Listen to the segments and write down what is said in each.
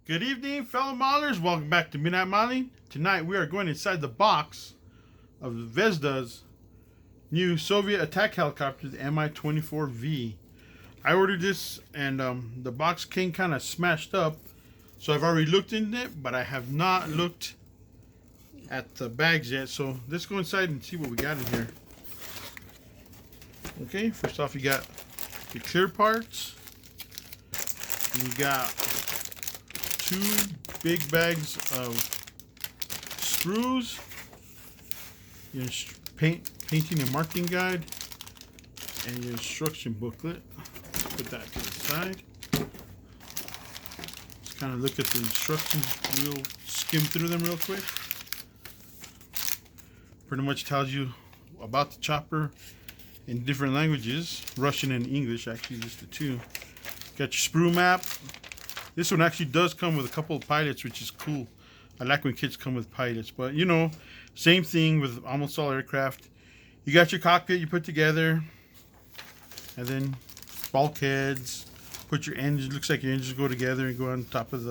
Good evening, fellow modelers. Welcome back to Midnight Modeling. Tonight we are going inside the box of Zvezda's new Soviet attack helicopter, the MI-24V. I ordered this and the box came kind of smashed up, so I've already looked in it, but I have not looked at the bags yet. So let's go inside and see what we got in here. Okay, first off you got your clear parts. And you got two big bags of screws, your painting and marking guide, and your instruction booklet. Put that to the side. Let's kind of look at the instructions, we'll skim through them real quick. Pretty much tells you about the chopper in different languages, Russian and English, actually just the two. Got your sprue map. This one actually does come with a couple of pilots, which is cool. I like when kits come with pilots, but you know, same thing with almost all aircraft. You got your cockpit you put together, and then bulkheads. Put your engines. Looks like your engines go together and go on top of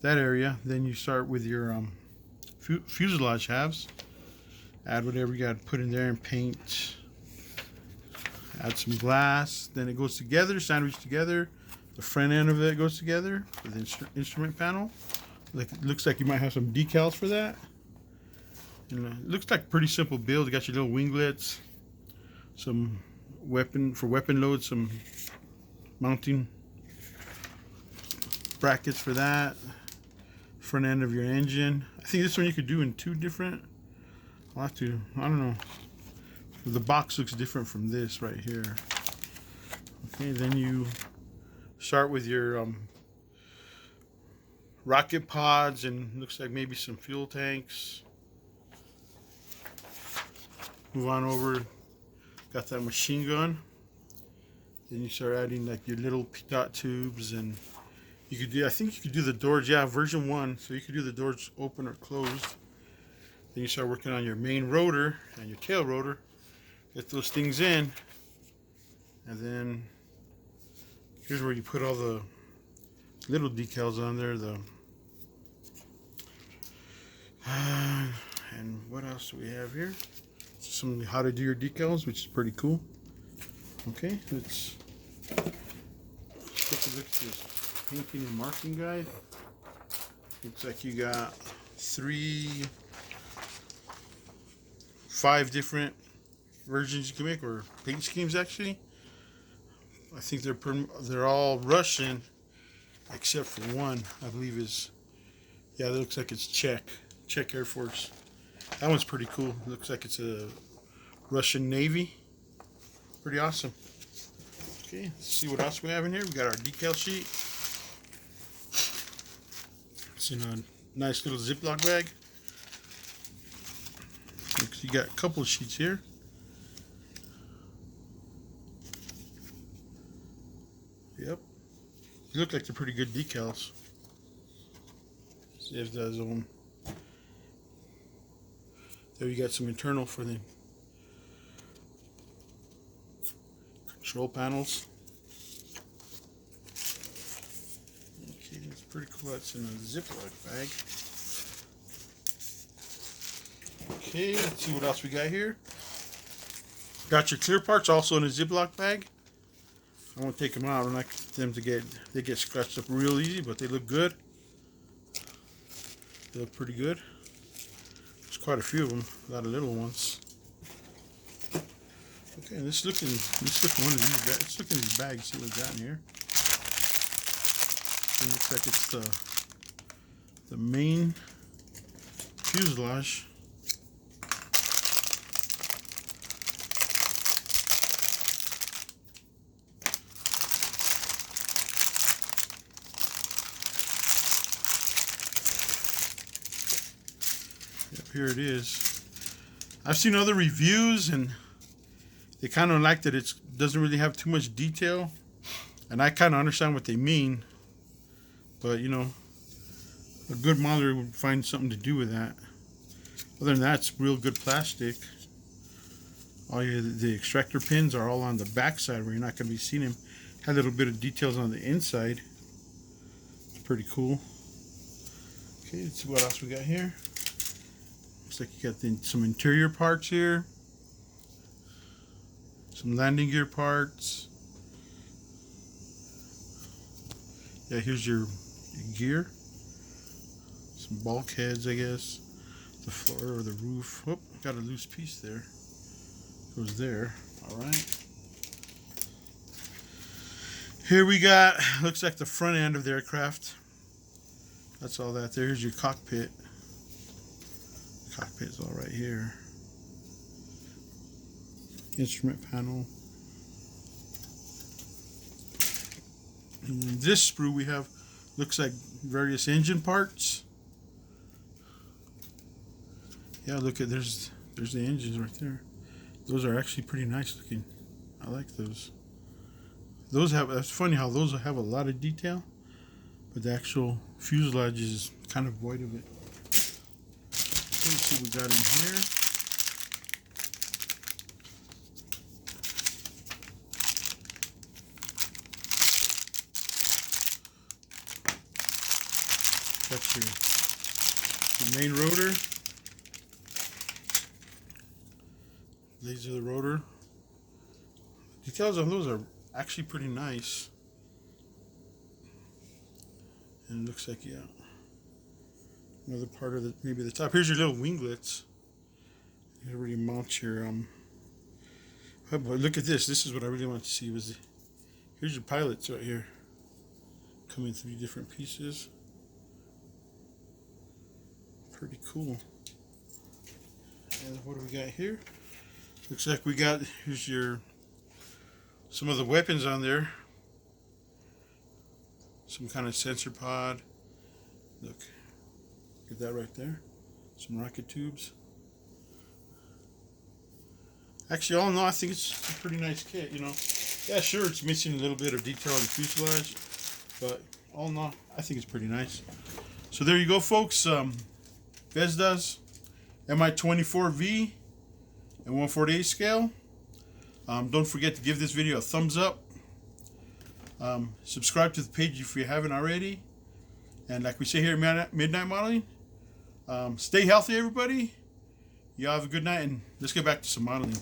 that area. Then you start with your fuselage halves. Add whatever you got to put in there and paint. Add some glass. Then it goes together, sandwiched together. The front end of it goes together with the instrument panel. Looks like you might have some decals for that. And it looks like a pretty simple build. You got your little winglets, some weapon loads, some mounting brackets for that. Front end of your engine. I think this one you could do in two different. I don't know. The box looks different from this right here. Okay, then you start with your rocket pods and looks like maybe some fuel tanks. Move on over, got that machine gun. Then you start adding like your little dot tubes, and you could do, I think you could do the doors, yeah, version 1, so you could do the doors open or closed. Then you start working on your main rotor and your tail rotor. Get those things in, and then here's where you put all the little decals on there. And what else do we have here? Some how to do your decals, which is pretty cool. Okay, let's take a look at this painting and marking guide. Looks like you got 5 different versions you can make, or paint schemes actually. I think they're all Russian except for one, I believe is, yeah, that looks like it's Czech Air Force. That one's pretty cool. It looks like it's a Russian Navy. Pretty awesome. Okay, let's see what else we have in here. We got our decal sheet. It's in a nice little Ziploc bag. You got a couple of sheets here. Yep. They look like they're pretty good decals. Zvezda's own. There you got some internal for the control panels. Okay, that's pretty cool. That's in a Ziploc bag. Okay, let's see what else we got here. Got your clear parts also in a Ziploc bag. I won't take them out. I don't like them to they get scratched up real easy, but they look good. They look pretty good. There's quite a few of them, a lot of little ones. Okay, let's look in one of these bags. Let's look in these bags, see what we got in here. It looks like it's the main fuselage. Here it is. I've seen other reviews and they kind of like that it doesn't really have too much detail, and I kind of understand what they mean, but you know, a good modeler would find something to do with that. Other than that, it's real good plastic. The extractor pins are all on the back side where you're not going to be seeing them. Had a little bit of details on the inside. It's pretty cool. Okay, let's see what else we got here. Looks like you got some interior parts here. Some landing gear parts. Yeah, here's your gear. Some bulkheads, I guess. The floor or the roof. Oh, got a loose piece there. Goes there. Alright. Here we got, looks like the front end of the aircraft. That's all that. There's your cockpit. Cockpit is all right here. Instrument panel. And then this sprue we have looks like various engine parts. Yeah, look at there's the engines right there. Those are actually pretty nice looking. I like those. Those have, that's funny how those have a lot of detail, but the actual fuselage is kind of void of it. Okay, let's see what we got in here. Got your main rotor. These are the rotor. Details on those are actually pretty nice. And it looks like, yeah, another part of the, maybe the top. Here's your little winglets. You really mount your oh boy, look at this. This is what I really want to see. Here's your pilots right here, coming through different pieces. Pretty cool. And what do we got here? Looks like we got, here's some of the weapons on there. Some kind of sensor pod. Look, get that right there. Some rocket tubes. Actually, all in all, I think it's a pretty nice kit, you know. Yeah, sure, it's missing a little bit of detail on the fuselage, but all in all, I think it's pretty nice. So there you go, folks. Zvezda's MI-24V and 1/48 scale. Don't forget to give this video a thumbs up. Subscribe to the page if you haven't already. And like we say here at Midnight Modeling, stay healthy, everybody. Y'all have a good night, and let's get back to some modeling.